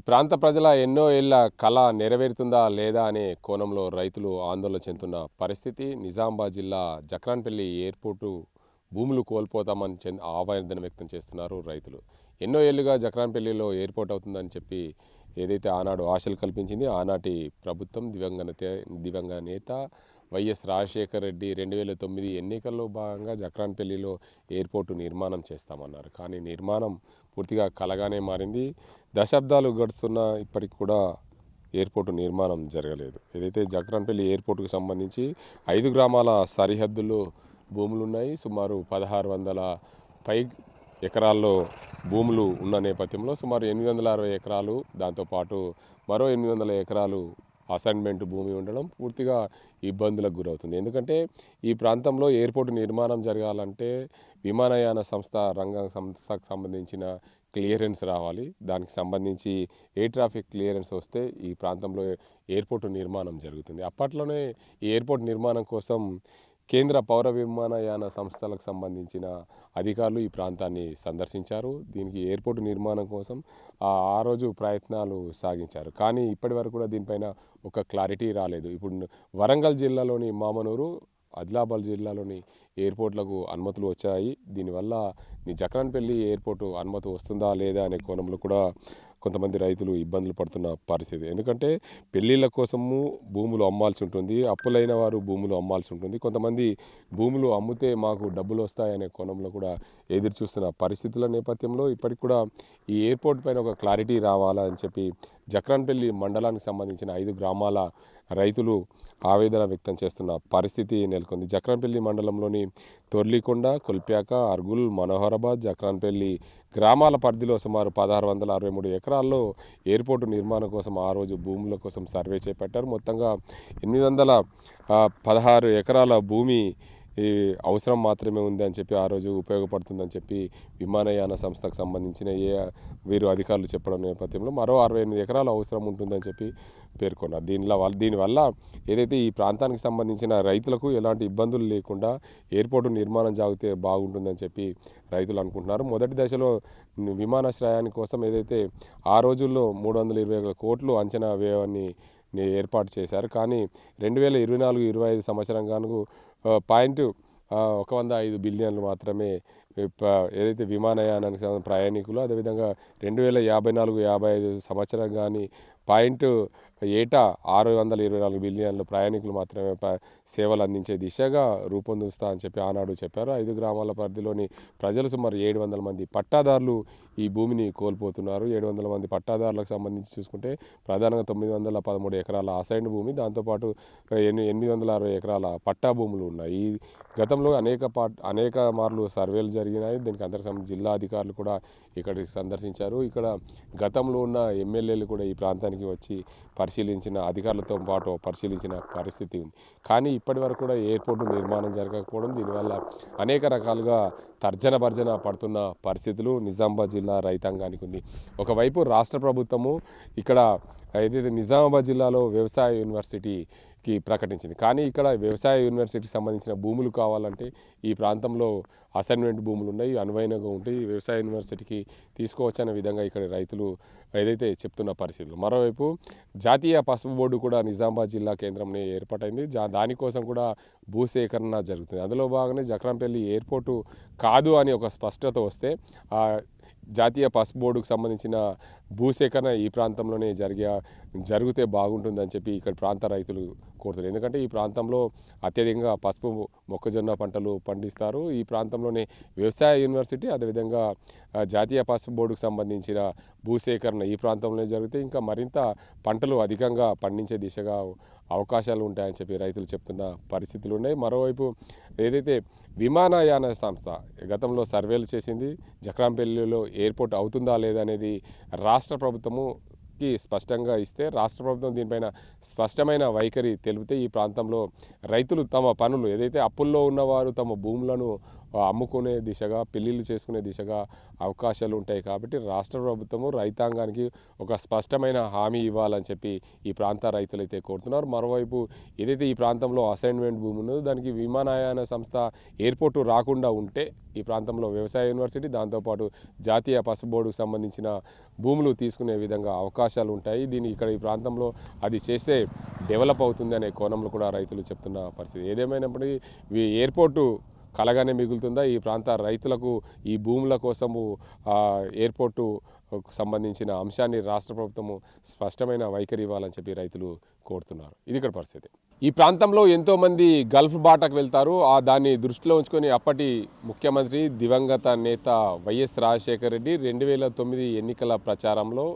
ప్రాంత ప్రజల ఎన్నో ఏళ్ల కళ నెరవేరుతుందా లేదా అనే కోణంలో రైతులు ఆందోళన చెందుతున్న పరిస్థితి. నిజామాబాద్ జిల్లా జక్రాన్పల్లి ఎయిర్పోర్టు భూములు కోల్పోతామని ఆవేదన వ్యక్తం చేస్తున్నారు రైతులు. ఎన్నో ఏళ్లుగా జక్రాన్పల్లిలో ఎయిర్పోర్ట్ అవుతుందని చెప్పి ఏదైతే ఆనాడు ఆశలు కల్పించింది ఆనాటి ప్రభుత్వం దివంగత నేత వైఎస్ రాజశేఖర రెడ్డి 2009 ఎన్నికల్లో భాగంగా జక్రాన్పల్లిలో ఎయిర్పోర్టు నిర్మాణం చేస్తామన్నారు. కానీ నిర్మాణం పూర్తిగా కలగానే మారింది. దశాబ్దాలు గడుస్తున్న ఇప్పటికి కూడా ఎయిర్పోర్టు నిర్మాణం జరగలేదు. ఏదైతే జక్రాన్పల్లి ఎయిర్పోర్టుకు సంబంధించి 5 గ్రామాల సరిహద్దుల్లో భూములు ఉన్నాయి. సుమారు 1600 పై ఎకరాల్లో భూములు ఉన్న నేపథ్యంలో సుమారు 860 ఎకరాలు, దాంతోపాటు మరో 800 ఎకరాలు అసైన్మెంట్ భూమి ఉండడం పూర్తిగా ఇబ్బందులకు గురవుతుంది. ఎందుకంటే ఈ ప్రాంతంలో ఎయిర్పోర్టు నిర్మాణం జరగాలంటే విమానయాన సంస్థకు సంబంధించిన క్లియరెన్స్ రావాలి. దానికి సంబంధించి ఎయిర్ ట్రాఫిక్ క్లియరెన్స్ వస్తే ఈ ప్రాంతంలో ఎయిర్పోర్టు నిర్మాణం జరుగుతుంది. అప్పట్లోనే ఈ ఎయిర్పోర్ట్ నిర్మాణం కోసం కేంద్ర పౌర విమానయాన సంస్థలకు సంబంధించిన అధికారులు ఈ ప్రాంతాన్ని సందర్శించారు. దీనికి ఎయిర్పోర్టు నిర్మాణం కోసం ఆ రోజు ప్రయత్నాలు సాగించారు. కానీ ఇప్పటి వరకు కూడా దీనిపైన ఒక క్లారిటీ రాలేదు. ఇప్పుడు వరంగల్ జిల్లాలోని మామనూరు, ఆదిలాబాద్ జిల్లాలోని ఎయిర్పోర్ట్లకు అనుమతులు వచ్చాయి. దీనివల్ల జక్రాన్పల్లి ఎయిర్పోర్టు అనుమతి వస్తుందా లేదా అనే కోణంలో కూడా కొంతమంది రైతులు ఇబ్బందులు పడుతున్న పరిస్థితి. ఎందుకంటే పెళ్ళిళ్ళ కోసము భూములు అమ్మాల్సి ఉంటుంది, అప్పులైన వారు భూములు అమ్మాల్సి ఉంటుంది. కొంతమంది భూములు అమ్మితే మాకు డబ్బులు వస్తాయనే కోణంలో కూడా ఎదురు చూస్తున్న పరిస్థితుల నేపథ్యంలో ఇప్పటికి కూడా ఈ ఎయిర్పోర్ట్ పైన ఒక క్లారిటీ రావాలని చెప్పి జక్రాన్పల్లి మండలానికి సంబంధించిన 5 గ్రామాల రైతులు ఆవేదన వ్యక్తం చేస్తున్న పరిస్థితి నెలకొంది. జక్రాన్పల్లి మండలంలోని తొర్లికొండ, కొల్ప్యాక, అర్గుల్, మనోహరాబాద్, జక్రాన్పల్లి గ్రామాల పరిధిలో సుమారు 1663 ఎకరాల్లో ఎయిర్పోర్టు నిర్మాణం కోసం ఆ రోజు భూముల కోసం సర్వే చేపట్టారు. మొత్తంగా 816 ఎకరాల భూమి అవసరం మాత్రమే ఉంది అని చెప్పి ఆ రోజు ఉపయోగపడుతుందని చెప్పి విమానయాన సంస్థకు సంబంధించిన వీరు అధికారులు చెప్పడం నేపథ్యంలో మరో 68 ఎకరాలు అవసరం ఉంటుందని చెప్పి పేర్కొన్నారు. దీనివల్ల ఏదైతే ఈ ప్రాంతానికి సంబంధించిన రైతులకు ఎలాంటి ఇబ్బందులు లేకుండా ఎయిర్పోర్టు నిర్మాణం సాగితే బాగుంటుందని చెప్పి రైతులు అనుకుంటున్నారు. మొదటి దశలో విమానాశ్రయాని కోసం ఏదైతే ఆ రోజుల్లో 320 కోట్లు అంచనా వ్యయాన్ని ఏర్పాటు చేశారు. కానీ 2024-25 సంవత్సరం గాను 105 బిలియన్లు మాత్రమే ఏదైతే విమానయానానికి ప్రయాణికులు, అదేవిధంగా 2054-55 సంవత్సరం కానీ ఏటా 624 బిలియన్లు ప్రయాణికులు మాత్రమే సేవలు అందించే దిశగా రూపొందిస్తా అని చెప్పి ఆనాడు చెప్పారు. 5 గ్రామాల పరిధిలోని ప్రజలు సుమారు 700 మంది పట్టాదారులు ఈ భూమిని కోల్పోతున్నారు. 700 మంది పట్టాదారులకు సంబంధించి చూసుకుంటే ప్రధానంగా 913 ఎకరాల అసైన్డ్ భూమి, దాంతోపాటు 860 ఎకరాల పట్టా భూములు ఉన్నాయి. ఈ గతంలో అనేక మార్లు సర్వేలు జరిగినాయి. దీనికి అంతర్గత జిల్లా అధికారులు కూడా ఇక్కడికి సందర్శించారు. ఇక్కడ గతంలో ఉన్న ఎమ్మెల్యేలు కూడా ఈ ప్రాంతానికి వచ్చి అధికారులతో పాటు పరిశీలించిన పరిస్థితి ఉంది. కానీ ఇప్పటి వరకు కూడా ఎయిర్పోర్టు నిర్మాణం జరగకపోవడం, దీనివల్ల అనేక రకాలుగా తర్జన పడుతున్న పరిస్థితులు నిజామాబాద్ జిల్లా రైతాంగానికి ఉంది. ఒకవైపు రాష్ట్ర ప్రభుత్వము ఇక్కడ ఏదైతే నిజామాబాద్ జిల్లాలో వ్యవసాయ యూనివర్సిటీకి ప్రకటించింది. కానీ ఇక్కడ వ్యవసాయ యూనివర్సిటీకి సంబంధించిన భూములు కావాలంటే ఈ ప్రాంతంలో అసైన్మెంట్ భూములు ఉన్నాయి, అనువైనగా ఉంటాయి, వ్యవసాయ యూనివర్సిటీకి తీసుకోవచ్చనే విధంగా ఇక్కడ రైతులు ఏదైతే చెప్తున్న పరిస్థితులు. మరోవైపు జాతీయ పసుపు బోర్డు కూడా నిజామాబాద్ జిల్లా కేంద్రంలో ఏర్పాటైంది. దానికోసం కూడా భూసేకరణ జరుగుతుంది. అందులో భాగంగానే జక్రాన్పల్లి ఎయిర్పోర్టు కాదు అని ఒక స్పష్టత వస్తే జాతీయ పసుపు బోర్డుకు సంబంధించిన భూసేకరణ ఈ ప్రాంతంలోనే జరిగితే బాగుంటుందని చెప్పి ఇక్కడ ప్రాంత రైతులు కోరుతున్నారు. ఎందుకంటే ఈ ప్రాంతంలో అత్యధికంగా పసుపు, మొక్కజొన్న పంటలు పండిస్తారు. ఈ ప్రాంతంలోనే వ్యవసాయ యూనివర్సిటీ, అదేవిధంగా జాతీయ పసుపు బోర్డుకు సంబంధించిన భూసేకరణ ఈ ప్రాంతంలోనే జరిగితే ఇంకా మరింత పంటలు అధికంగా పండించే దిశగా అవకాశాలు ఉంటాయని చెప్పి రైతులు చెప్తున్న పరిస్థితులు ఉన్నాయి. మరోవైపు ఏదైతే విమానయాన సంస్థ గతంలో సర్వేలు చేసింది, జక్రాన్పల్లిలో ఎయిర్పోర్ట్ అవుతుందా లేదా అనేది రాష్ట్ర ప్రభుత్వముకి స్పష్టంగా ఇస్తే, రాష్ట్ర ప్రభుత్వం దీనిపైన స్పష్టమైన వైఖరి తెలిపితే ఈ ప్రాంతంలో రైతులు తమ పనులు ఏదైతే అప్పుల్లో ఉన్నవారు తమ భూములను అమ్ముకునే దిశగా పెళ్ళిళ్ళు చేసుకునే దిశగా అవకాశాలు ఉంటాయి. కాబట్టి రాష్ట్ర ప్రభుత్వము రైతాంగానికి ఒక స్పష్టమైన హామీ ఇవ్వాలని చెప్పి ఈ ప్రాంత రైతులైతే కోరుతున్నారు. మరోవైపు ఏదైతే ఈ ప్రాంతంలో అసైన్మెంట్ భూమి ఉన్నదో దానికి విమానయాన సంస్థ ఎయిర్పోర్టు రాకుండా ఉంటే ఈ ప్రాంతంలో వ్యవసాయ యూనివర్సిటీ దాంతోపాటు జాతీయ పసుపు బోర్డుకు సంబంధించిన భూములు తీసుకునే విధంగా అవకాశాలు ఉంటాయి. దీన్ని ఇక్కడ ఈ ప్రాంతంలో అది చేస్తే డెవలప్ అవుతుంది అనే కోణంలో కూడా రైతులు చెప్తున్న పరిస్థితి. ఏదేమైనప్పటికీ ఈ ఎయిర్పోర్టు కలగానే మిగులుతుందా? ఈ ప్రాంత రైతులకు ఈ భూముల కోసము ఎయిర్పోర్టు సంబంధించిన అంశాన్ని రాష్ట్ర ప్రభుత్వము స్పష్టమైన వైఖరి ఇవ్వాలని చెప్పి రైతులు కోరుతున్నారు. ఇది ఇక్కడ పరిస్థితి. ఈ ప్రాంతంలో ఎంతోమంది గల్ఫ్ బాటకు వెళ్తారు. దాన్ని దృష్టిలో ఉంచుకొని అప్పటి ముఖ్యమంత్రి దివంగత నేత వైఎస్ రాజశేఖర రెడ్డి 2009 ఎన్నికల ప్రచారంలో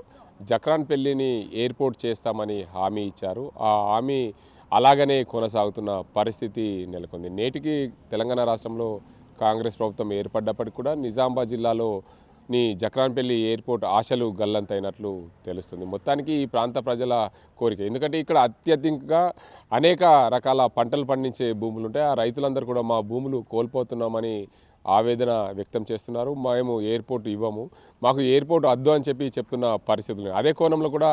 జక్రాన్పల్లిని ఎయిర్పోర్ట్ చేస్తామని హామీ ఇచ్చారు. ఆ హామీ అలాగనే కొనసాగుతున్న పరిస్థితి నెలకొంది. నేటికి తెలంగాణ రాష్ట్రంలో కాంగ్రెస్ ప్రభుత్వం ఏర్పడ్డప్పటికి కూడా నిజామాబాద్ జిల్లాలో జక్రాన్పల్లి ఎయిర్పోర్ట్ ఆశలు గల్లంతైనట్లు తెలుస్తుంది. మొత్తానికి ఈ ప్రాంత ప్రజల కోరిక, ఎందుకంటే ఇక్కడ అత్యధికంగా అనేక రకాల పంటలు పండించే భూములు ఉంటాయి. ఆ రైతులందరూ కూడా మా భూములు కోల్పోతున్నామని ఆవేదన వ్యక్తం చేస్తున్నారు. మేము ఎయిర్పోర్ట్ ఇవ్వము, మాకు ఎయిర్పోర్ట్ వద్దు అని చెప్పి చెప్తున్న పరిస్థితులు. అదే కోణంలో కూడా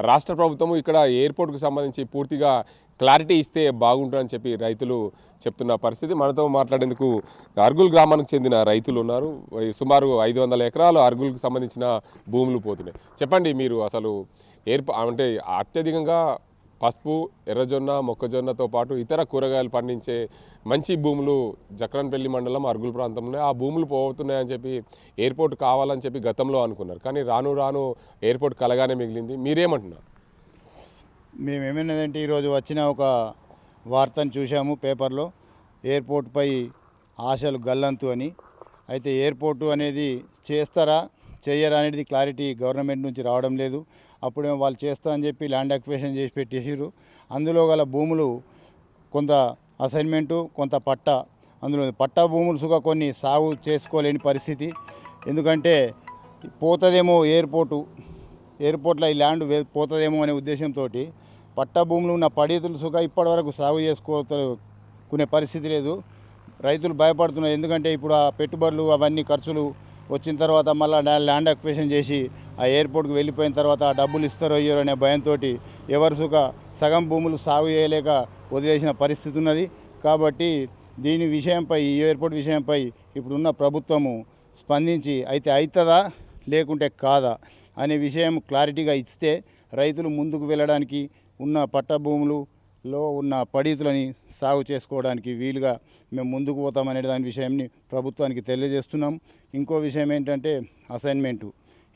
రాష్ట్ర ప్రభుత్వము ఇక్కడ ఎయిర్పోర్ట్కు సంబంధించి పూర్తిగా క్లారిటీ ఇస్తే బాగుంటుందని చెప్పి రైతులు చెప్తున్న పరిస్థితి. మనతో మాట్లాడేందుకు అర్గుల్ గ్రామానికి చెందిన రైతులు ఉన్నారు. సుమారు 500 ఎకరాలు అర్గుల్కి సంబంధించిన భూములు పోతున్నాయి. చెప్పండి, మీరు అసలు అంటే అత్యధికంగా పసుపు, ఎర్రజొన్న, మొక్కజొన్నతో పాటు ఇతర కూరగాయలు పండించే మంచి భూములు జక్రాన్పల్లి మండలం అర్గుల్ ప్రాంతంలో ఆ భూములు పోతున్నాయని చెప్పి ఎయిర్పోర్ట్ కావాలని చెప్పి గతంలో అనుకున్నారు. కానీ రాను రాను ఎయిర్పోర్ట్ కలగానే మిగిలింది. మీరేమంటున్నారు? మేమేమన్నదంటే ఈరోజు వచ్చిన ఒక వార్తను చూసాము పేపర్లో, ఎయిర్పోర్ట్పై ఆశలు గల్లంతు అని. అయితే ఎయిర్పోర్టు అనేది చేస్తారా చేయరా అనేది క్లారిటీ గవర్నమెంట్ నుంచి రావడం లేదు. అప్పుడేమో వాళ్ళు చేస్తా అని చెప్పి ల్యాండ్ అక్విజిషన్ చేసి పెట్టేసారు. అందులో గల భూములు కొంత అసైన్మెంటు, కొంత పట్టా. అందులో పట్టా భూములు సుగా కొన్ని సాగు చేసుకోలేని పరిస్థితి. ఎందుకంటే పోతుందేమో ఎయిర్పోర్ట్లో ఈ ల్యాండ్ పోతుందేమో అనే ఉద్దేశంతో పట్టా భూములు ఉన్న పడితులు సుగా ఇప్పటివరకు సాగు చేసుకోకునే పరిస్థితి లేదు. రైతులు భయపడుతున్నారు. ఎందుకంటే ఇప్పుడు ఆ పెట్టుబడులు అవన్నీ ఖర్చులు వచ్చిన తర్వాత మళ్ళీ ల్యాండ్ అక్విజిషన్ చేసి ఆ ఎయిర్పోర్ట్కి వెళ్ళిపోయిన తర్వాత ఆ డబ్బులు ఇస్తారో అయ్యారో అనే భయంతో ఎవరు సుగా సగం భూములు సాగు చేయలేక వదిలేసిన పరిస్థితి ఉన్నది. కాబట్టి దీని విషయంపై, ఈ ఎయిర్పోర్ట్ విషయంపై ఇప్పుడున్న ప్రభుత్వము స్పందించి అయితే అవుతుందా లేకుంటే కాదా అనే విషయం క్లారిటీగా ఇస్తే రైతులు ముందుకు వెళ్ళడానికి, ఉన్న పట్టా భూములలో ఉన్న పడితులని సాగు చేసుకోవడానికి వీలుగా మేము ముందుకు పోతామనే దాని విషయాన్ని ప్రభుత్వానికి తెలియజేస్తున్నాం. ఇంకో విషయం ఏంటంటే అసైన్మెంటు.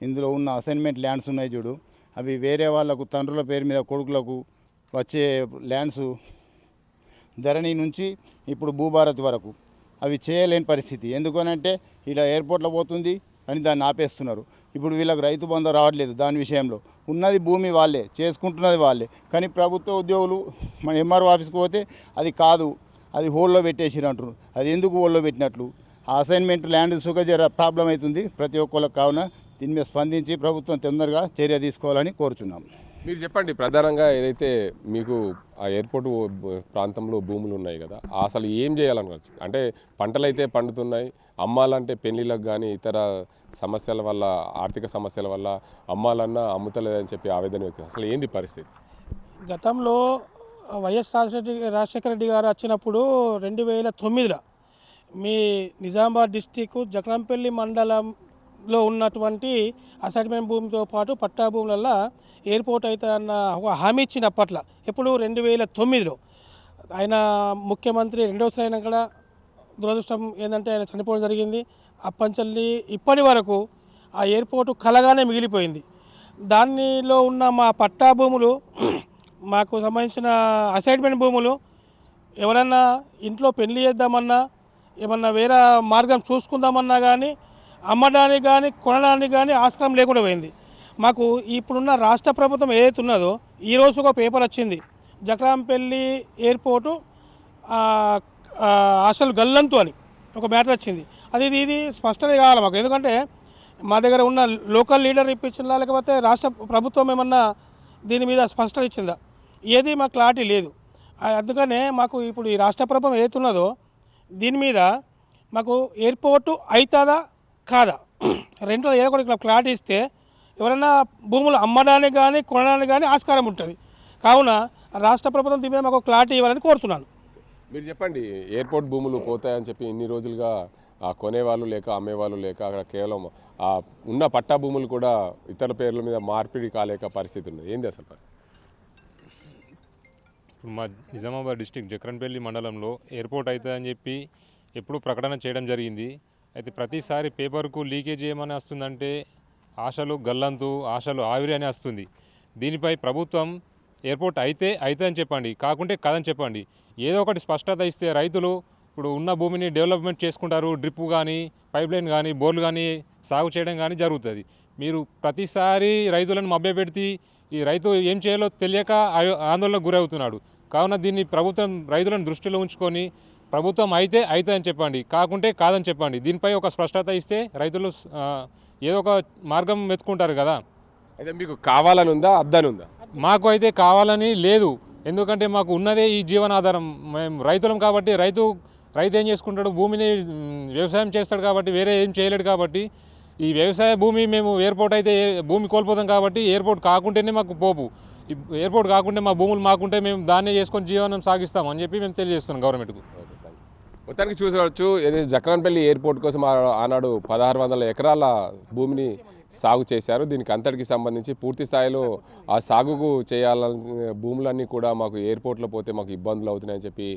ఇందులో ఉన్న అసైన్మెంట్ ల్యాండ్స్ ఉన్నాయి చూడు, అవి వేరే వాళ్లకు తండ్రుల పేరు మీద కొడుకులకు వచ్చే ల్యాండ్స్ ధరణి నుంచి ఇప్పుడు భూభారత్ వరకు అవి చేయలేని పరిస్థితి. ఎందుకనంటే ఇలా ఎయిర్పోర్ట్లో పోతుంది అని దాన్ని ఆపేస్తున్నారు. ఇప్పుడు వీళ్ళకి రైతు బంధు రావట్లేదు. దాని విషయంలో ఉన్నది భూమి వాళ్ళే, చేసుకుంటున్నది వాళ్ళే. కానీ ప్రభుత్వ ఉద్యోగులు మన ఎంఆర్ఓ ఆఫీస్కి పోతే అది కాదు, అది హోల్లో పెట్టేసిరు అంటారు. అది ఎందుకు హోల్లో పెట్టినట్లు? ఆ అసైన్మెంట్ ల్యాండ్ సుఖజర ప్రాబ్లం అవుతుంది ప్రతి ఒక్కళ్ళకి. కావున దీని మీద స్పందించి ప్రభుత్వం తొందరగా చర్య తీసుకోవాలని కోరుచున్నాం. మీరు చెప్పండి, ప్రధానంగా ఏదైతే మీకు ఆ ఎయిర్పోర్ట్ ప్రాంతంలో భూములు ఉన్నాయి కదా, అసలు ఏం చేయాలనుకోవచ్చు? అంటే పంటలు అయితే పండుతున్నాయి, అమ్మాలంటే పెళ్లిళ్ళకు కానీ ఇతర సమస్యల వల్ల, ఆర్థిక సమస్యల వల్ల అమ్మాలన్నా అమ్ముతలేదని చెప్పి ఆవేదన వ్యక్తం. అసలు ఏంది పరిస్థితి? గతంలో వైఎస్ రాజశేఖర రెడ్డి గారు వచ్చినప్పుడు 2009లో మీ నిజామాబాద్ డిస్టిక్ జక్రాన్పల్లి మండలంలో ఉన్నటువంటి అసైన్మెంట్ భూమితో పాటు పట్టా భూములలో ఎయిర్పోర్ట్ అయితే అన్న ఒక హామీ ఇచ్చింది అప్పట్లో. ఎప్పుడు 2009లో ఆయన ముఖ్యమంత్రి రెండోసారి అయినా కూడా దురదృష్టం ఏంటంటే ఆయన చనిపోవడం జరిగింది. అప్పంచల్లి ఇప్పటి వరకు ఆ ఎయిర్పోర్టు కలగానే మిగిలిపోయింది. దానిలో ఉన్న మా పట్టా భూములు, మాకు సంబంధించిన అసైన్మెంట్ భూములు ఎవరన్నా ఇంట్లో పెళ్లి చేద్దామన్నా, ఏమన్నా వేరే మార్గం చూసుకుందామన్నా కానీ అమ్మడానికి కానీ కొనడానికి కానీ ఆస్కారం లేకుండా పోయింది. మాకు ఇప్పుడున్న రాష్ట్ర ప్రభుత్వం ఏదైతే ఉన్నదో, ఈరోజు ఒక పేపర్ వచ్చింది, జక్రాన్పల్లి ఎయిర్పోర్టు ఆశలు గల్లంతు అని ఒక మ్యాటర్ వచ్చింది. ఇది స్పష్టత కావాలి మాకు. ఎందుకంటే మా దగ్గర ఉన్న లోకల్ లీడర్ ఇప్పించిందా లేకపోతే రాష్ట్ర ప్రభుత్వం ఏమన్నా దీని మీద స్పష్టత ఇచ్చిందా, ఏది మాకు క్లారిటీ లేదు. అందుకనే మాకు ఇప్పుడు ఈ రాష్ట్ర ప్రభుత్వం ఏదైతే ఉన్నదో దీని మీద మాకు ఎయిర్పోర్టు అవుతుందా కాదా రెండులో ఏదో ఒకటి క్లారిటీ ఇస్తే ఎవరైనా భూములు అమ్మడానికి కానీ కొనడానికి కానీ ఆస్కారం ఉంటుంది. కావున రాష్ట్ర ప్రభుత్వం దీని మీద మాకు క్లారిటీ ఇవ్వాలని కోరుతున్నాను. మీరు చెప్పండి, ఎయిర్పోర్ట్ భూములు పోతాయని చెప్పి ఇన్ని రోజులుగా కొనేవాళ్ళు లేక అమ్మేవాళ్ళు లేక అక్కడ కేవలం ఉన్న పట్టా భూములు కూడా ఇతర పేర్ల మీద మార్పిడి కాలేక పరిస్థితి ఉంది. ఏంది అసలు ఇప్పుడు మా నిజామాబాద్ డిస్టిక్ జక్రన్పల్లి మండలంలో ఎయిర్పోర్ట్ అవుతుందని చెప్పి ఎప్పుడు ప్రకటన చేయడం జరిగింది. అయితే ప్రతిసారి పేపర్కు లీకేజ్ ఏమని వస్తుందంటే ఆశలు గల్లంతు, ఆశలు ఆవిరి అని వస్తుంది. దీనిపై ప్రభుత్వం ఎయిర్పోర్ట్ అయితే అని చెప్పండి, కాకుంటే కాదని చెప్పండి. ఏదో ఒకటి స్పష్టత ఇస్తే రైతులు ఇప్పుడు ఉన్న భూమిని డెవలప్మెంట్ చేసుకుంటారు. డ్రిప్ కానీ, పైప్ లైన్ కానీ, బోర్లు కానీ సాగు చేయడం కానీ జరుగుతుంది. మీరు ప్రతిసారి రైతులను మభ్యపెడితే ఈ రైతు ఏం చేయాలో తెలియక ఆందోళనకు గురవుతున్నాడు. కావున దీన్ని ప్రభుత్వం రైతులను దృష్టిలో ఉంచుకొని ప్రభుత్వం అయితే అని చెప్పండి, కాకుంటే కాదని చెప్పండి. దీనిపై ఒక స్పష్టత ఇస్తే రైతులు ఏదో ఒక మార్గం వెతుకుంటారు కదా. అయితే మీకు కావాలని ఉందా అద్దని ఉందా? మాకు అయితే కావాలని లేదు. ఎందుకంటే మాకు ఉన్నదే ఈ జీవనాధారం. మేము రైతులం కాబట్టి రైతు ఏం చేసుకుంటాడు, భూమిని వ్యవసాయం చేస్తాడు కాబట్టి వేరే ఏం చేయలేడు. కాబట్టి ఈ వ్యవసాయ భూమి మేము ఎయిర్పోర్ట్ అయితే భూమి కోల్పోతాం కాబట్టి ఎయిర్పోర్ట్ కాకుంటేనే మాకు పోపు. ఎయిర్పోర్ట్ కాకుంటే మా భూములు మాకుంటే మేము దాన్నే చేసుకొని జీవనం సాగిస్తాం అని చెప్పి మేము తెలియజేస్తున్నాం గవర్నమెంట్కు. మొత్తానికి చూసుకోవచ్చు, ఏదైతే జక్రాన్పల్లి ఎయిర్పోర్ట్ కోసం ఆనాడు 1600 ఎకరాల భూమిని సాగు చేశారు. దీనికి అంతటికి సంబంధించి పూర్తి స్థాయిలో ఆ సాగుకు చేయాలని భూములన్నీ కూడా మాకు ఎయిర్పోర్ట్లో పోతే మాకు ఇబ్బందులు అవుతున్నాయని చెప్పి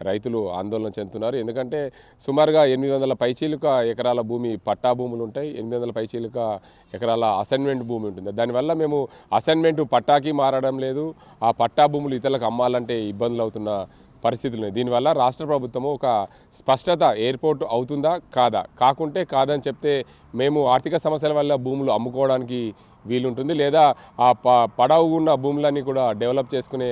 రైతులు ఆందోళన చెందుతున్నారు. ఎందుకంటే సుమారుగా 800 పైచీలుక ఎకరాల భూమి పట్టా భూములు ఉంటాయి, 800 పైచీలుక ఎకరాల అసైన్మెంట్ భూమి ఉంటుంది. దానివల్ల మేము అసైన్మెంట్ పట్టాకి మారడం లేదు, ఆ పట్టా భూములు ఇతరులకు అమ్మాలంటే ఇబ్బందులు అవుతున్న పరిస్థితులు ఉన్నాయి. దీనివల్ల రాష్ట్ర ప్రభుత్వము ఒక స్పష్టత ఎయిర్పోర్ట్ అవుతుందా కాదా, కాకుంటే కాదని చెప్తే మేము ఆర్థిక సమస్యల వల్ల భూములు అమ్ముకోవడానికి వీలుంటుంది, లేదా ఆ పడవు ఉన్న భూములన్నీ కూడా డెవలప్ చేసుకునే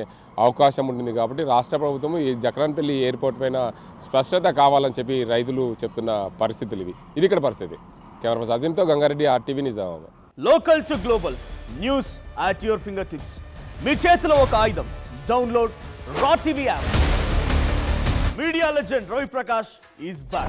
అవకాశం ఉంటుంది. కాబట్టి రాష్ట్ర ప్రభుత్వము ఈ జక్రాన్పల్లి ఎయిర్పోర్ట్ పైన స్పష్టత కావాలని చెప్పి రైతులు చెప్తున్న పరిస్థితులు ఇది ఇక్కడ పరిస్థితి. కెమెరా పర్సన్ అజీంతో Gangareddy, RTV Nizamabad. Local to global news at your finger tips. మీ చేతిలో ఒక ఆయుధం. డౌన్లోడ్ రా TV app. Media legend Ravi Prakash is back.